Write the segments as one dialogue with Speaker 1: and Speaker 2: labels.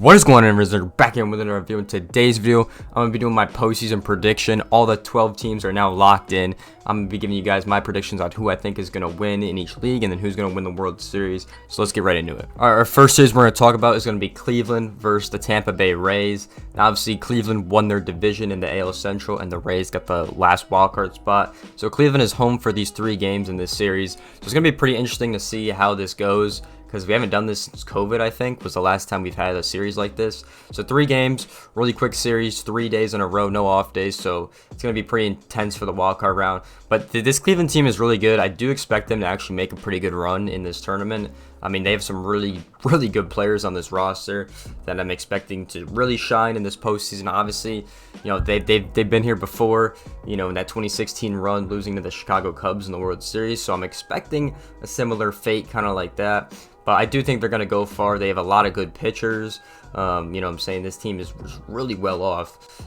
Speaker 1: What is going on, everyone? Back in with another video. In today's video, I'm going to be doing my postseason prediction. All the 12 teams are now locked in. I'm going to be giving you guys my predictions on who I think is going to win in each league and then who's going to win the World Series. So let's get right into it. All right, our first series we're going to talk about is going to be Cleveland versus the Tampa Bay Rays. Now, obviously, Cleveland won their division in the AL Central and the Rays got the last wildcard spot. So Cleveland is home for these 3 games in this series. So it's going to be pretty interesting to see how this goes, because we haven't done this since COVID, I think, was the last time we've had a series like this. So 3 games, really quick series, 3 days in a row, no off days. So it's going to be pretty intense for the wildcard round. But this Cleveland team is really good. I do expect them to actually make a pretty good run in this tournament. I mean, they have some really good players on this roster that I'm expecting to really shine in this postseason. Obviously, you know, they've been here before, you know, in that 2016 run, losing to the Chicago Cubs in the World Series. So I'm expecting a similar fate, kind of like that. But I do think they're going to go far. They have a lot of good pitchers. You know what I'm saying? This team is really well off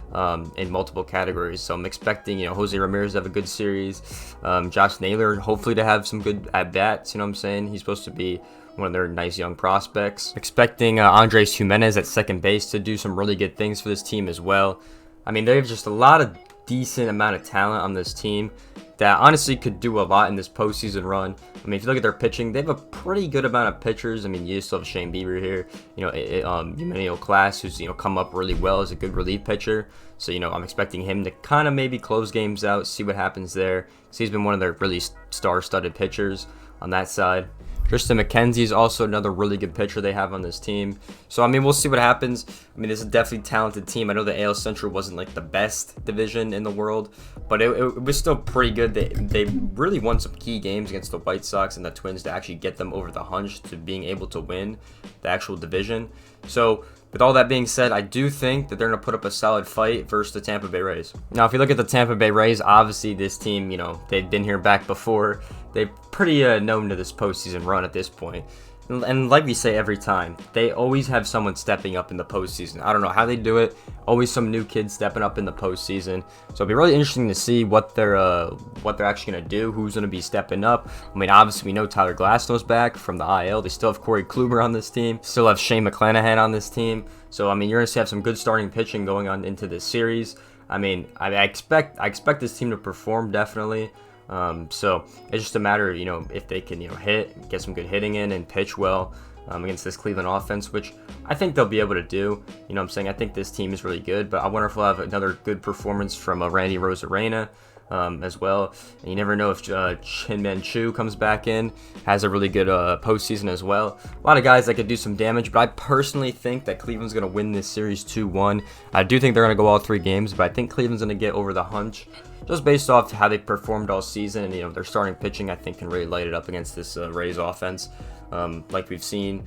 Speaker 1: in multiple categories. So I'm expecting, you know, Jose Ramirez to have a good series. Josh Naylor, hopefully, to have some good at-bats. You know what I'm saying? He's supposed to be one of their nice young prospects. Expecting Andres Jimenez at second base to do some really good things for this team as well. I mean, they have just a lot of decent amount of talent on this team that honestly could do a lot in this postseason run. I mean, if you look at their pitching, they have a pretty good amount of pitchers. I mean, you still have Shane Bieber here, you know, Emmanuel Class, who's, you know, come up really well as a good relief pitcher. So, you know, I'm expecting him to kind of maybe close games out, see what happens there. So he's been one of their really star-studded pitchers on that side. Tristan McKenzie is also another really good pitcher they have on this team. So, I mean, we'll see what happens. I mean, this is definitely a talented team. I know the AL Central wasn't like the best division in the world, but it was still pretty good. They really won some key games against the White Sox and the Twins to actually get them over the hunch to being able to win the actual division. So, with all that being said, I do think that they're going to put up a solid fight versus the Tampa Bay Rays. Now, if you look at the Tampa Bay Rays, obviously this team, you know, they've been here back before. They're pretty known to this postseason run at this point. And like we say every time, they always have someone stepping up in the postseason. I don't know how they do it. Always some new kids stepping up in the postseason. So it'll be really interesting to see what they're actually going to do. Who's going to be stepping up? I mean, obviously we know Tyler Glasnow's back from the IL. They still have Corey Kluber on this team. Still have Shane McClanahan on this team. So I mean, you're going to have some good starting pitching going on into this series. I mean, I expect this team to perform definitely. So it's just a matter of, you know, if they can, you know, get some good hitting in and pitch well against this Cleveland offense, which I think they'll be able to do. You know what I'm saying? I think this team is really good, but I wonder if we'll have another good performance from Randy Rosarena as well. And you never know if Chin-Man Chu comes back in, has a really good postseason as well. A lot of guys that could do some damage, but I personally think that Cleveland's going to win this series 2-1. I do think they're going to go all 3 games, but I think Cleveland's going to get over the hunch, just based off how they performed all season. And, you know, their starting pitching, I think, can really light it up against this Rays offense. Like we've seen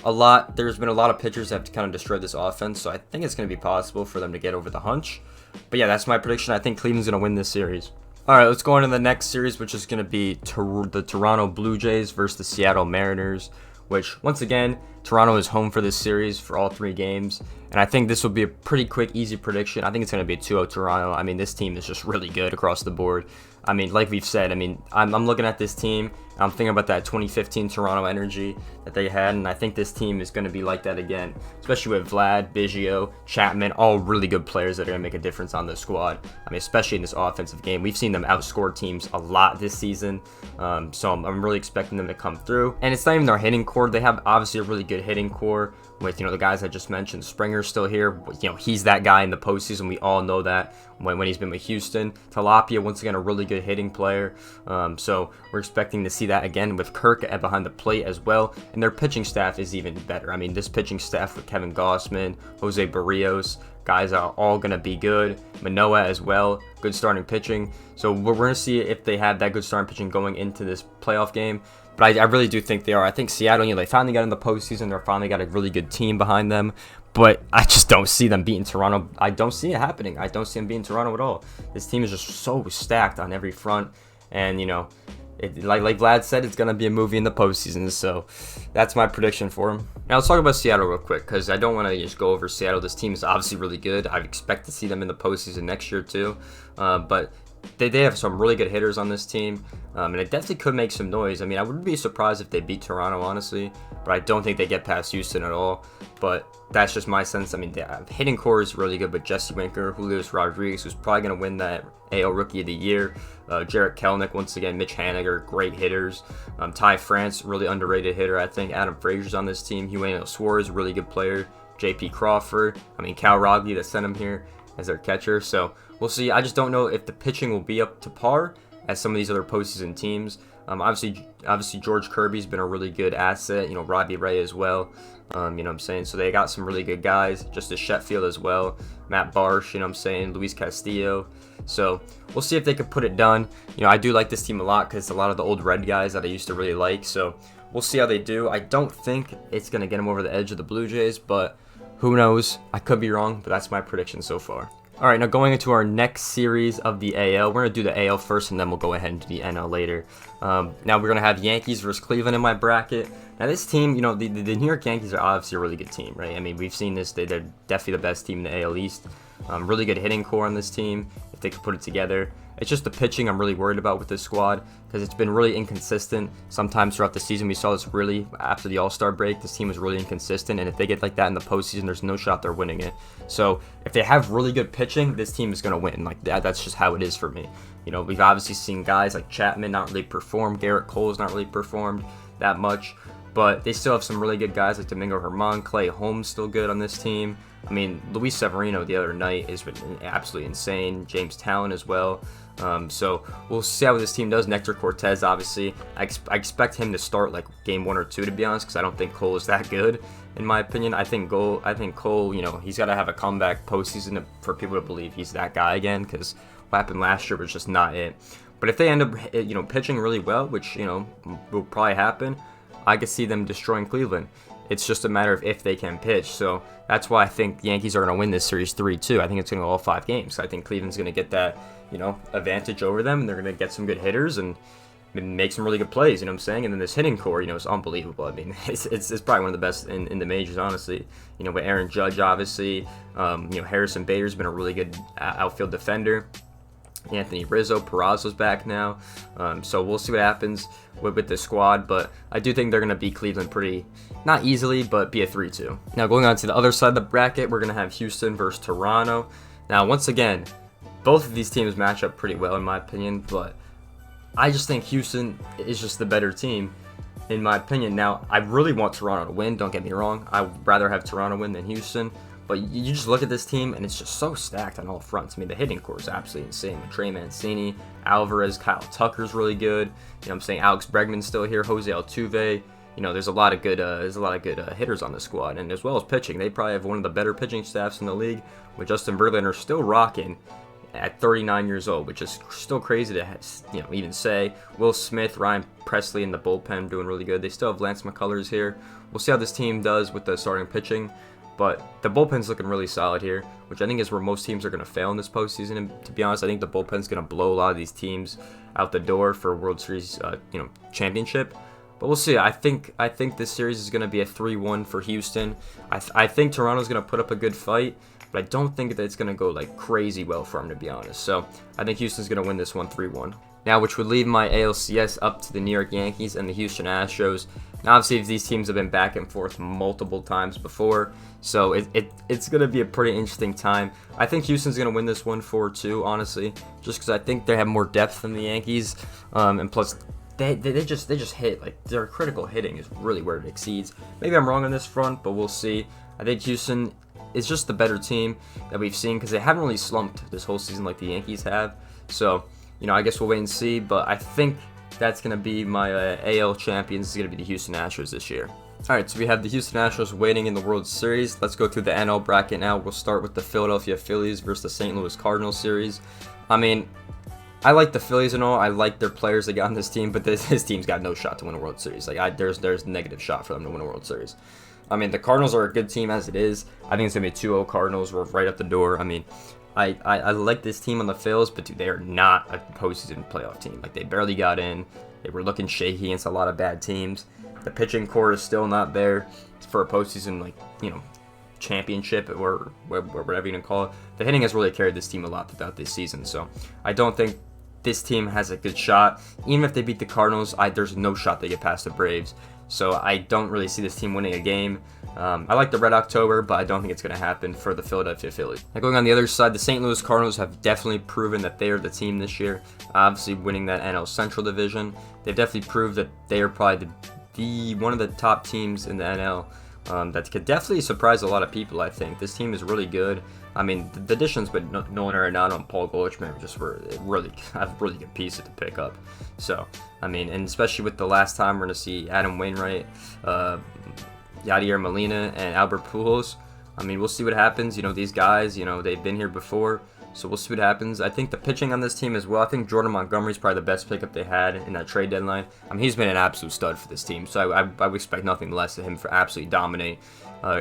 Speaker 1: a lot, there's been a lot of pitchers that have kind of destroyed this offense, so I think it's going to be possible for them to get over the hunch. But yeah, that's my prediction. I think Cleveland's going to win this series. All right, let's go on to the next series, which is going to be the Toronto Blue Jays versus the Seattle Mariners, which, once again, Toronto is home for this series for all 3 games. And I think this will be a pretty quick, easy prediction. I think it's going to be a 2-0 Toronto. I mean, this team is just really good across the board. I mean, like we've said, I mean, I'm looking at this team, and I'm thinking about that 2015 Toronto energy that they had, and I think this team is going to be like that again, especially with Vlad, Biggio, Chapman, all really good players that are going to make a difference on the squad. I mean, especially in this offensive game. We've seen them outscore teams a lot this season, so I'm really expecting them to come through. And it's not even their hitting core. They have obviously a really good hitting core with, you know, the guys I just mentioned. Springer's still here. You know, he's that guy in the postseason. We all know that when he's been with Houston. Tilapia, once again, a really good hitting player. So we're expecting to see that again with Kirk behind the plate as well. And their pitching staff is even better. I mean, this pitching staff with Kevin Gossman, Jose Barrios, guys are all going to be good. Manoah as well, good starting pitching. So we're going to see if they have that good starting pitching going into this playoff game. But I really do think they are. I think Seattle, you know, they finally got in the postseason. They're finally got a really good team behind them. But I just don't see them beating Toronto. I don't see it happening. I don't see them beating Toronto at all. This team is just so stacked on every front. And, you know, like Vlad said, it's going to be a movie in the postseason. So that's my prediction for him. Now let's talk about Seattle real quick, because I don't want to just go over Seattle. This team is obviously really good. I expect to see them in the postseason next year too. But they have some really good hitters on this team, and it definitely could make some noise. I mean, I wouldn't be surprised if they beat Toronto, honestly, but I don't think they get past Houston at all. But that's just my sense. I mean, the hitting core is really good, but Jesse Winker, Julio Rodriguez, who's probably going to win that AL Rookie of the Year. Jarrett Kelenic, once again, Mitch Haniger, great hitters. Ty France, really underrated hitter, I think. Adam Frazier's on this team. Eugenio Suarez, really good player. J.P. Crawford. I mean, Cal Raleigh that sent him here as their catcher. So we'll see. I just don't know if the pitching will be up to par as some of these other postseason teams. Obviously George Kirby's been a really good asset. You know, Robbie Ray as well. You know what I'm saying? So they got some really good guys. Justice Sheffield as well. Matt Barsh, you know what I'm saying? Luis Castillo. So we'll see if they can put it done. You know, I do like this team a lot because it's a lot of the old red guys that I used to really like. So we'll see how they do. I don't think it's going to get them over the edge of the Blue Jays, but who knows? I could be wrong, but that's my prediction so far. All right, now going into our next series of the AL. We're going to do the AL first, and then we'll go ahead and do the NL later. Now we're going to have Yankees versus Cleveland in my bracket. Now this team, you know, the New York Yankees are obviously a really good team, right? I mean, we've seen this. They're definitely the best team in the AL East. Really good hitting core on this team if they could put it together. It's just the pitching I'm really worried about with this squad because it's been really inconsistent. Sometimes throughout the season, we saw this really after the All-Star break. This team was really inconsistent, and if they get like that in the postseason, there's no shot they're winning it. So if they have really good pitching, this team is going to win. Like that's just how it is for me. You know, we've obviously seen guys like Chapman not really perform. Garrett Cole's not really performed that much. But they still have some really good guys like Domingo Germán, Clay Holmes still good on this team. I mean, Luis Severino the other night has been absolutely insane. James Talon as well. So we'll see how this team does. Nectar Cortez, obviously. I expect him to start like game 1 or 2, to be honest, because I don't think Cole is that good, in my opinion. I think Cole, you know, he's got to have a comeback postseason for people to believe he's that guy again, because what happened last year was just not it. But if they end up, you know, pitching really well, which, you know, will probably happen, I could see them destroying Cleveland. It's just a matter of if they can pitch. So that's why I think the Yankees are going to win this series 3-2. I think it's going to go all 5 games. I think Cleveland's going to get that, you know, advantage over them, and they're going to get some good hitters and make some really good plays, you know what I'm saying? And then this hitting core, you know, is unbelievable. I mean, it's probably one of the best in the majors, honestly. You know, with Aaron Judge, obviously. You know, Harrison Bader's been a really good outfield defender. Anthony Rizzo, Peraza's back now. So we'll see what happens with the squad. But I do think they're going to beat Cleveland pretty, not easily, but be a 3-2. Now going on to the other side of the bracket, we're going to have Houston versus Toronto. Now, once again, both of these teams match up pretty well, in my opinion. But I just think Houston is just the better team, in my opinion. Now, I really want Toronto to win. Don't get me wrong. I'd rather have Toronto win than Houston. But you just look at this team, and it's just so stacked on all fronts. I mean, the hitting core is absolutely insane. With Trey Mancini, Alvarez, Kyle Tucker's really good. You know what I'm saying? Alex Bregman's still here. Jose Altuve. You know, there's a lot of good hitters on the squad, and as well as pitching. They probably have one of the better pitching staffs in the league, with Justin Verlander still rocking at 39 years old, which is still crazy to, you know, even say. Will Smith, Ryan Presley in the bullpen doing really good. They still have Lance McCullers here. We'll see how this team does with the starting pitching. But the bullpen's looking really solid here, which I think is where most teams are going to fail in this postseason. And to be honest, I think the bullpen's going to blow a lot of these teams out the door for World Series, you know, championship. But we'll see. I think this series is going to be a 3-1 for Houston. I think Toronto's going to put up a good fight, but I don't think that it's going to go like crazy well for them, to be honest. So I think Houston's going to win this one 3-1. Now, which would leave my ALCS up to the New York Yankees and the Houston Astros. Now, obviously, these teams have been back and forth multiple times before, so it's going to be a pretty interesting time. I think Houston's going to win this one 4-2, honestly, just because I think they have more depth than the Yankees, and plus they just hit, like, their critical hitting is really where it exceeds. Maybe I'm wrong on this front, but we'll see. I think Houston is just the better team that we've seen because they haven't really slumped this whole season like the Yankees have. So, you know, I guess we'll wait and see, but I think that's going to be my AL champions. It's going to be the Houston Astros this year. All right, so we have the Houston Astros waiting in the World Series. Let's go through the NL bracket now. We'll start with the Philadelphia Phillies versus the St. Louis Cardinals series. I mean, I like the Phillies and all. I like their players they got on this team, but this team's got no shot to win a World Series. Like, there's a negative shot for them to win a World Series. I mean, the Cardinals are a good team as it is. I think it's going to be 2-0 Cardinals. We're right up the door. I mean, I like this team on the Phils, but dude, they are not a postseason playoff team. Like, they barely got in. They were looking shaky against a lot of bad teams. The pitching core is still not there for a postseason, like, you know, championship or whatever you can call it. The hitting has really carried this team a lot throughout this season, so I don't think this team has a good shot. Even if they beat the Cardinals, there's no shot they get past the Braves. So I don't really see this team winning a game. I like the Red October, but I don't think it's going to happen for the Philadelphia Phillies. Now going on the other side, the St. Louis Cardinals have definitely proven that they are the team this year. Obviously winning that NL Central division, they've definitely proved that they are probably one of the top teams in the NL. That could definitely surprise a lot of people, I think. This team is really good. I mean, the additions with Nolan Arenado and Paul Goldschmidt just were really good pieces to pick up. So, I mean, and especially with the last time we're going to see Adam Wainwright, Yadier Molina, and Albert Pujols. I mean, we'll see what happens. You know, these guys, you know, they've been here before. So we'll see what happens. I think the pitching on this team as well. I think Jordan Montgomery's probably the best pickup they had in that trade deadline. I mean, he's been an absolute stud for this team. So I would expect nothing less of him for absolutely dominate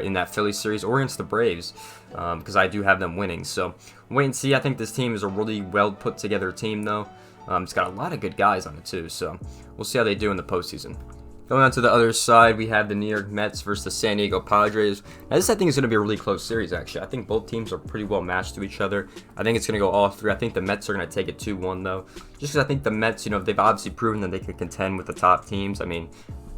Speaker 1: in that Phillies series or against the Braves, because I do have them winning. So wait and see. I think this team is a really well put together team, though. It's got a lot of good guys on it too. So we'll see how they do in the postseason. Going on to the other side, we have the New York Mets versus the San Diego Padres. Now, this I think is going to be a really close series, actually. I think both teams are pretty well matched to each other. I think it's going to go all three. I think the Mets are going to take it 2-1, though. Just because I think the Mets, you know, they've obviously proven that they can contend with the top teams. I mean,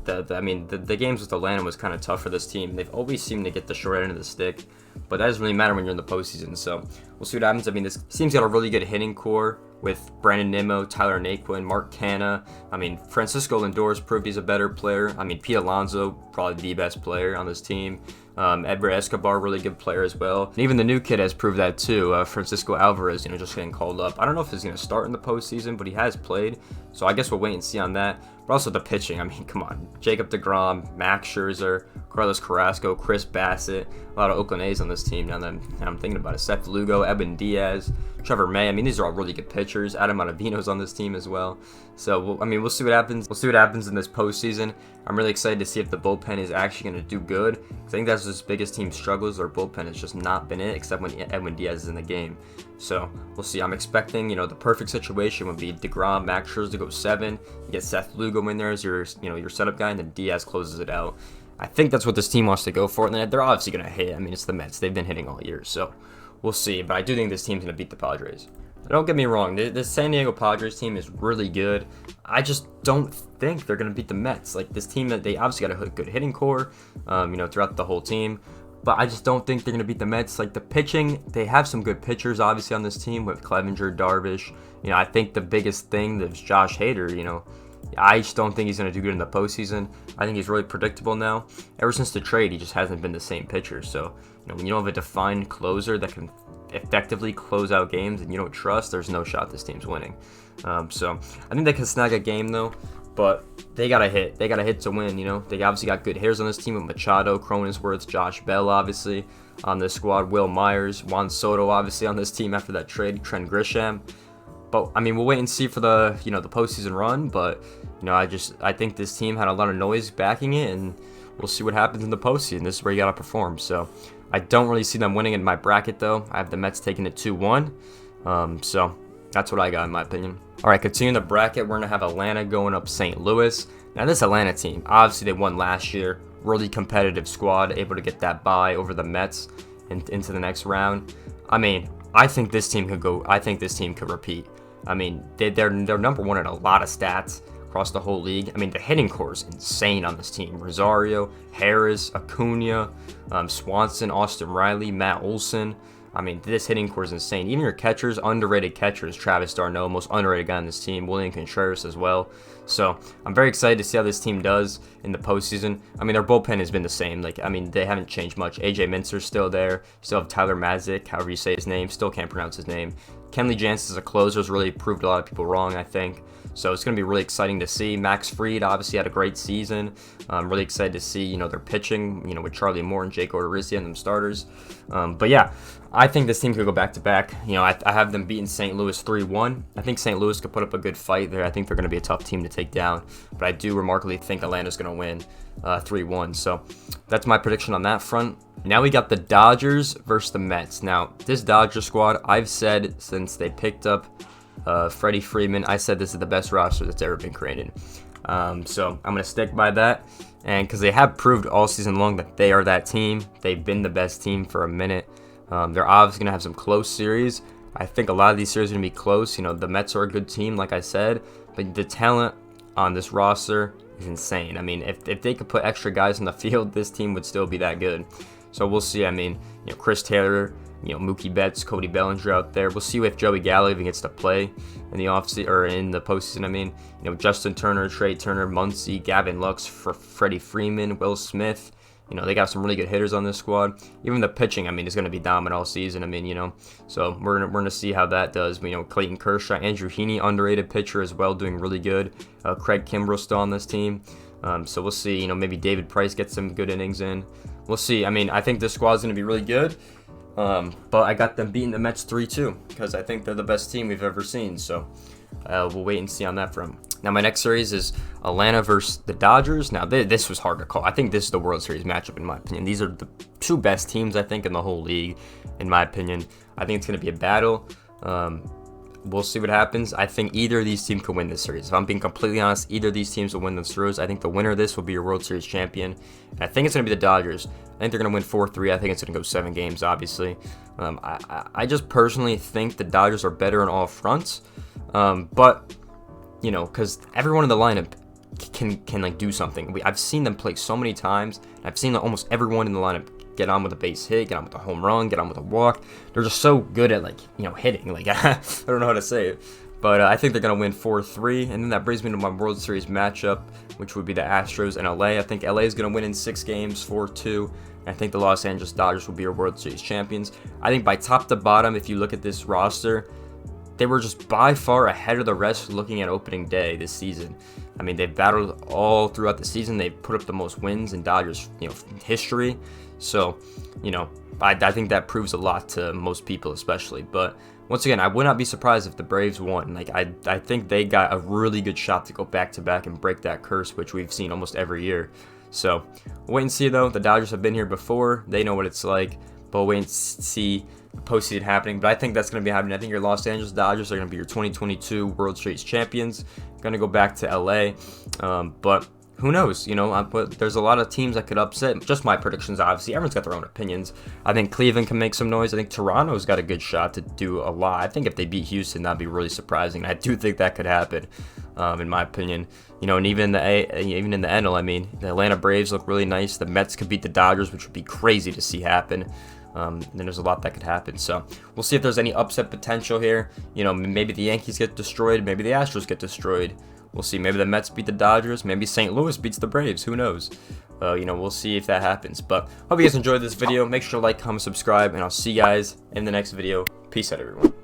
Speaker 1: the games with Atlanta was kind of tough for this team. They've always seemed to get the short end of the stick, but that doesn't really matter when you're in the postseason. So we'll see what happens. I mean, this team's got a really good hitting core with Brandon Nimmo, Tyler Naquin, Mark Canha. I mean, Francisco Lindor's proved he's a better player. I mean, Pete Alonso, probably the best player on this team. Edgar Escobar, really good player as well. And even the new kid has proved that too. Francisco Alvarez, you know, just getting called up. I don't know if he's going to start in the postseason, but he has played. So I guess we'll wait and see on that. But also the pitching. I mean, come on. Jacob deGrom, Max Scherzer, Carlos Carrasco, Chris Bassett. A lot of Oakland A's on this team now that I'm thinking about it. Seth Lugo, Eben Diaz, Trevor May. I mean, these are all really good pitchers. Adam Ottavino's on this team as well. So, we'll see what happens. We'll see what happens in this postseason. I'm really excited to see if the bullpen is actually going to do good. I think that's his biggest team struggles. Their bullpen has just not been it, except when Edwin Diaz is in the game. So, we'll see. I'm expecting, you know, the perfect situation would be DeGrom, Max Scherzer to go 7. You get Seth Lugo in there as your setup guy, and then Diaz closes it out. I think that's what this team wants to go for, and they're obviously going to hit. I mean, it's the Mets. They've been hitting all year, so we'll see. But I do think this team's going to beat the Padres. Don't get me wrong. This San Diego Padres team is really good. I just don't think they're going to beat the Mets. Like, this team, they obviously got a good hitting core, throughout the whole team. But I just don't think they're going to beat the Mets. Like, the pitching, they have some good pitchers, obviously, on this team with Clevinger, Darvish. You know, I think the biggest thing is Josh Hader, you know. I just don't think he's going to do good in the postseason. I think he's really predictable now. Ever since the trade, he just hasn't been the same pitcher. So, you know, when you don't have a defined closer that can effectively close out games and you don't trust, there's no shot this team's winning. So, I think they can snag a game, though. But they got to hit. They got to hit to win, you know. They obviously got good hitters on this team with Machado, Cronenworth, Josh Bell, obviously, on this squad. Will Myers, Juan Soto, obviously, on this team after that trade. Trent Grisham. But, I mean, we'll wait and see for the, you know, the postseason run. But, you know, I think this team had a lot of noise backing it, and we'll see what happens in the postseason. This is where you got to perform. So, I don't really see them winning in my bracket, though. I have the Mets taking it 2-1. So, that's what I got, in my opinion. All right, continuing the bracket, we're going to have Atlanta going up St. Louis. Now, this Atlanta team, obviously, they won last year. Really competitive squad, able to get that bye over the Mets and into the next round. I mean, I think this team could go. I think this team could repeat. I mean, they're number one in a lot of stats across the whole league. I mean, the hitting core is insane on this team. Rosario, Harris, Acuna, Swanson, Austin Riley, Matt Olson. I mean, this hitting core is insane. Even your catchers, underrated catchers, Travis d'Arnaud, most underrated guy on this team, William Contreras as well. So I'm very excited to see how this team does in the postseason. I mean, their bullpen has been the same. Like, I mean, they haven't changed much. AJ Mintzer's still there. Still have Tyler Matzek, however you say his name. Still can't pronounce his name. Kenley Jansen as a closer has really proved a lot of people wrong, I think. So it's going to be really exciting to see. Max Fried obviously had a great season. I'm really excited to see, you know, their pitching, you know, with Charlie Moore and Jake Odorizzi and them starters. But yeah, I think this team could go back-to-back. You know, I have them beating St. Louis 3-1. I think St. Louis could put up a good fight there. I think they're going to be a tough team to take down. But I do remarkably think Atlanta's going to win 3-1. So that's my prediction on that front. Now we got the Dodgers versus the Mets. Now, this Dodger squad, I've said since they picked up Freddie Freeman, I said this is the best roster that's ever been created. So I'm going to stick by that. And because they have proved all season long that they are that team. They've been the best team for a minute. They're obviously going to have some close series. I think a lot of these series are going to be close. You know, the Mets are a good team, like I said, but the talent on this roster is insane. I mean, if they could put extra guys in the field, this team would still be that good. So we'll see. I mean, you know, Chris Taylor, you know, Mookie Betts, Cody Bellinger out there. We'll see if Joey Gallo even gets to play in the offseason or in the postseason. I mean, you know, Justin Turner, Trey Turner, Muncy, Gavin Lux, for Freddie Freeman, Will Smith. You know, they got some really good hitters on this squad. Even the pitching, I mean, is going to be dominant all season. I mean, you know, so we're gonna see how that does. You know, Clayton Kershaw, Andrew Heaney, underrated pitcher as well, doing really good. Craig Kimbrell still on this team. So we'll see. You know, maybe David Price gets some good innings in. We'll see. I mean, I think this squad's going to be really good. But I got them beating the Mets 3-2 because I think they're the best team we've ever seen. So we'll wait and see on that front. Now, my next series is Atlanta versus the Dodgers. Now, this was hard to call. I think this is the World Series matchup, in my opinion. These are the two best teams, I think, in the whole league, in my opinion. I think it's going to be a battle. We'll see what happens. I think either of these teams could win this series. If I'm being completely honest, either of these teams will win the series. I think the winner of this will be your World Series champion. And I think it's going to be the Dodgers. I think they're going to win 4-3. I think it's going to go 7 games, obviously. I just personally think the Dodgers are better on all fronts. But, you know, because everyone in the lineup can like do something. I've seen them play so many times. I've seen almost everyone in the lineup get on with a base hit, get on with a home run, get on with a walk. They're just so good at, like, you know, hitting. Like, I don't know how to say it. But I think they're going to win 4-3. And then that brings me to my World Series matchup, which would be the Astros and LA. I think LA is going to win in 6 games, 4-2. I think the Los Angeles Dodgers will be your World Series champions. I think by top to bottom, if you look at this roster, they were just by far ahead of the rest looking at opening day this season. I mean, they've battled all throughout the season. They've put up the most wins in Dodgers, you know, history. So, you know, I think that proves a lot to most people, especially. But once again, I would not be surprised if the Braves won. Like, I think they got a really good shot to go back-to-back and break that curse, which we've seen almost every year. So, we'll wait and see, though. The Dodgers have been here before. They know what it's like. But we'll wait and see the postseason happening. But I think that's going to be happening. I think your Los Angeles Dodgers are going to be your 2022 World Series champions. Going to go back to LA. But who knows? You know, but there's a lot of teams that could upset. Just my predictions, obviously. Everyone's got their own opinions. I think Cleveland can make some noise. I think Toronto's got a good shot to do a lot. I think if they beat Houston, that'd be really surprising. I do think that could happen, in my opinion. You know, and even in the NL, I mean, the Atlanta Braves look really nice. The Mets could beat the Dodgers, which would be crazy to see happen. Then there's a lot that could happen. So we'll see if there's any upset potential here. You know, maybe the Yankees get destroyed. Maybe the Astros get destroyed. We'll see. Maybe the Mets beat the Dodgers. Maybe St. Louis beats the Braves. Who knows? You know, we'll see if that happens. But hope you guys enjoyed this video. Make sure to like, comment, subscribe, and I'll see you guys in the next video. Peace out, everyone.